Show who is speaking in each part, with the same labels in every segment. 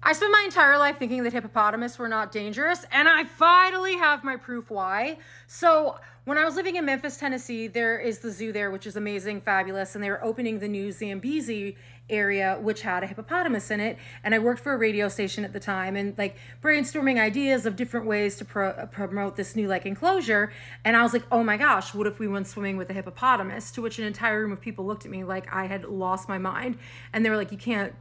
Speaker 1: I spent my entire life thinking that hippopotamus were not dangerous, and I finally have my proof why. So, when I was living in Memphis, Tennessee, there is the zoo there, which is amazing, fabulous, and they were opening the new Zambezi area, which had a hippopotamus in it. And I worked for a radio station at the time, and like brainstorming ideas of different ways to promote this new like enclosure. And I was like, oh my gosh, what if we went swimming with a hippopotamus? To which an entire room of people looked at me like I had lost my mind, and they were like, you can't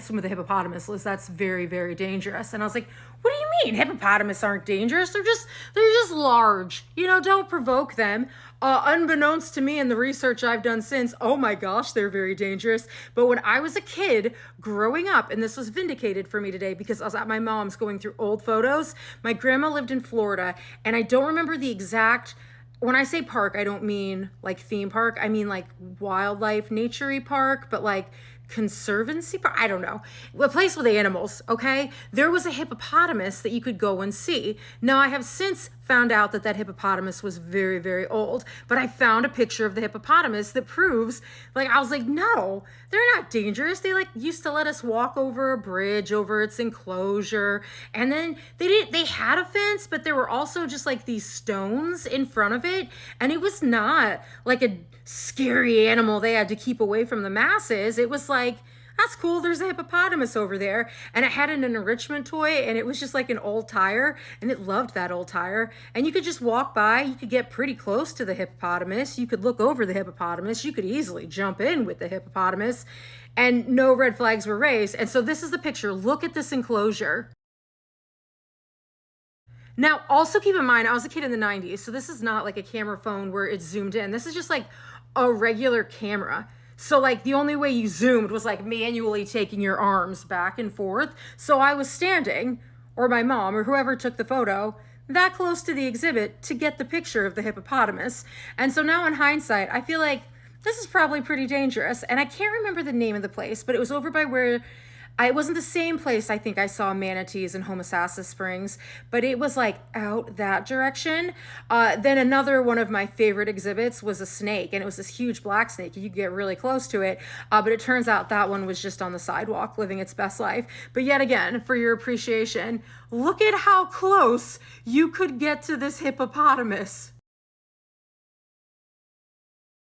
Speaker 1: swim with a hippopotamus, Liz. That's very, very dangerous. And I was like, what do you mean? Hippopotamus aren't dangerous. They're just large. You know, don't provoke them. Unbeknownst to me and the research I've done since, oh my gosh, they're very dangerous. But when I was a kid growing up, and this was vindicated for me today because I was at my mom's going through old photos, my grandma lived in Florida, and I don't remember the exact, when I say park, I don't mean like theme park. I mean like wildlife, naturey park, but like conservancy park. I don't know. A place with animals, okay? There was a hippopotamus that you could go and see. Now, I have since found out that that hippopotamus was very, very old, but I found a picture of the hippopotamus that proves, like, I was like, no, they're not dangerous. They like used to let us walk over a bridge over its enclosure. And then they had a fence, but there were also just like these stones in front of it. And it was not like a scary animal they had to keep away from the masses. It was like, that's cool, there's a hippopotamus over there. And it had an enrichment toy, and it was just like an old tire, and it loved that old tire. And you could just walk by, you could get pretty close to the hippopotamus, you could look over the hippopotamus, you could easily jump in with the hippopotamus, and no red flags were raised. And so this is the picture. Look at this enclosure. Now, also keep in mind, I was a kid in the 90s, so this is not like a camera phone where it's zoomed in. This is just like a regular camera. So like the only way you zoomed was like manually taking your arms back and forth. So I was standing, or my mom, or whoever took the photo, that close to the exhibit to get the picture of the hippopotamus. And so now in hindsight, I feel like this is probably pretty dangerous. And I can't remember the name of the place, but it was over by where it wasn't the same place I think I saw manatees in Homosassa Springs, but it was like out that direction. Then another one of my favorite exhibits was a snake, and it was this huge black snake. You could get really close to it, but it turns out that one was just on the sidewalk living its best life. But yet again, for your appreciation, look at how close you could get to this hippopotamus.